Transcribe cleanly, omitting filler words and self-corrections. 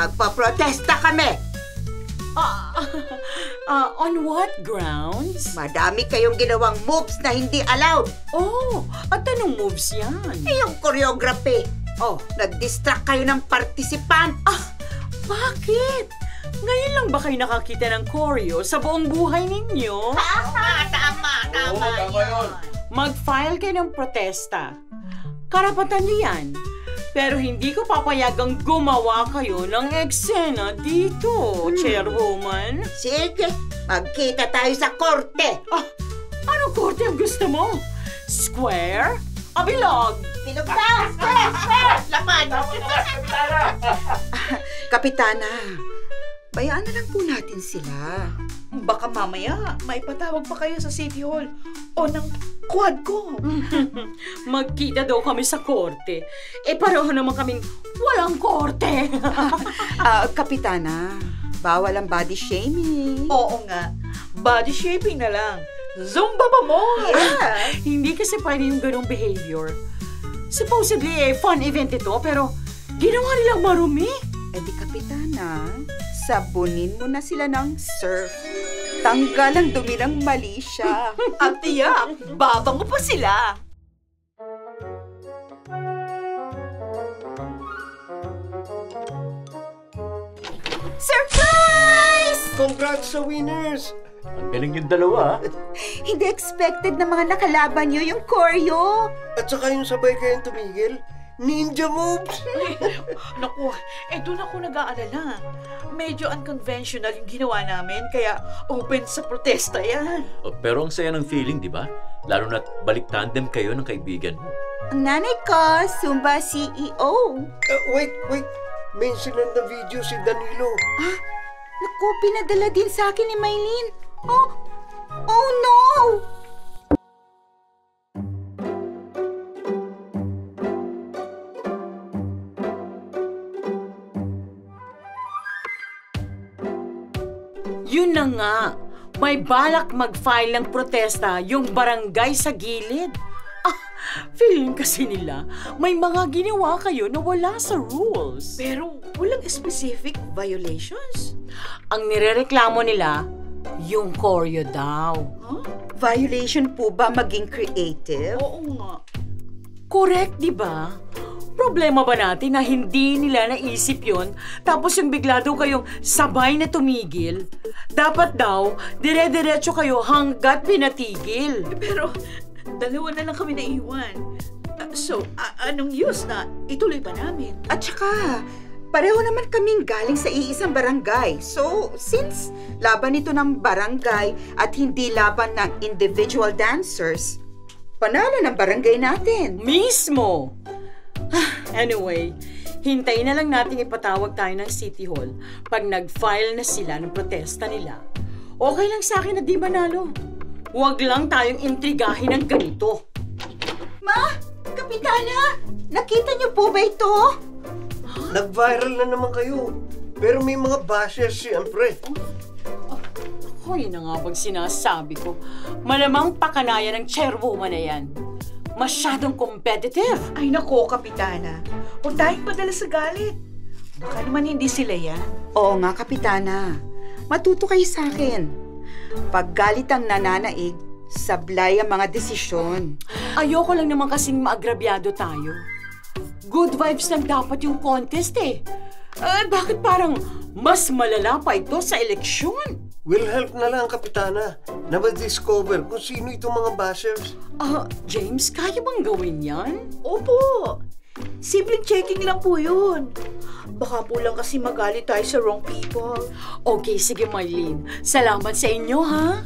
Magpaprotesta kami. On what grounds? Madami kayong ginawang moves na hindi allowed. Oh, at anong moves yan? Yung choreography. Oh, Nag-distract kayo ng participant. bakit? Ngayon lang ba kayo nakakita ng choreo sa buong buhay ninyo? Tama yun. Mag-file kayo ng protesta. Karapatan niyo yan. Pero hindi ko papayagang gumawa kayo ng eksena dito, Chairwoman. Sige, magkita tayo sa korte. Anong korte ang gusto mo? Square? Bilog? Laman! Kapitana, bayaan na lang po natin sila. Baka mamaya, maipatawag pa kayo sa City Hall o ng Quadcom. Magkita daw kami sa korte. Pareho naman kaming walang korte. Kapitana, bawal ang body shaming. Oo nga, body shaping na lang. Zumba pa mo! Yeah. Hindi kasi pwede yung ganong behavior. Supposedly, fun event ito, pero ginawa nilang marumi. Di kapitana, sabunin mo na sila ng surf. Tanggal ang dumi ng mali siya. At tiyak, babango pa sila. Surprise! Congrats sa winners! Ang galing yung dalawa. Hindi expected na mga nakalaban nyo yung choreo. At saka yung sabay kayong tumigil, ninja moves! Naku, doon ako nag-aalala. Medyo unconventional yung ginawa namin, kaya open sa protesta yan. Pero ang saya ng feeling, di ba? Lalo na't balik tandem kayo ng kaibigan mo. Ang nanay ko, Zumba CEO. Wait. May sinend na video si Danilo. Naku, pinadala din sa akin ni Maylene. Oh no! Yun na nga, may balak mag-file ng protesta yung barangay sa gilid. Feeling kasi nila, may mga ginawa kayo na wala sa rules. Pero walang specific violations. Ang nirereklamo nila, yung choreo daw. Violation po ba maging creative? Oo nga. Correct, di ba? Problema ba natin na hindi nila naisip yon, tapos yung bigla daw kayong sabay na tumigil? Dapat daw, dire-diretso kayo hanggat pinatigil. Pero dalawa na lang kami naiwan. So, anong use na ituloy pa namin? At saka, pareho naman kaming galing sa iisang barangay. So, since laban ito ng barangay at hindi laban ng individual dancers, panalo ng barangay natin. Mismo! Anyway, hintayin na lang natin ipatawag tayo ng City Hall pag nag-file na sila ng protesta nila. Okay lang sa akin na di manalo. Huwag lang tayong intrigahin ng ganito. Ma! Kapitana! Nakita niyo po ba ito? Nag-viral na naman kayo. Pero may mga bashers siyempre. Hoy, na nga bang sinasabi ko? Malamang pakanaya ng chairwoman na yan. Masyadong competitive. Ay nako, Kapitana. Huwag tayong padala sa galit. Baka naman hindi sila yan. Oo nga, Kapitana. Matuto kayo sa akin. Pag galit ang nananaig, sablay ang mga desisyon. Ayoko lang naman kasing maagrabyado tayo. Good vibes lang dapat yung contest eh. Bakit parang mas malala pa ito sa eleksyon? Will help na lang, Kapitana, na ma-discover kung sino itong mga bashers. James, kaya bang gawin yan? Opo. Simpleng checking lang po yun. Baka po lang kasi magalit tayo sa wrong people. Okay, sige Mylene. Salamat sa inyo, ha?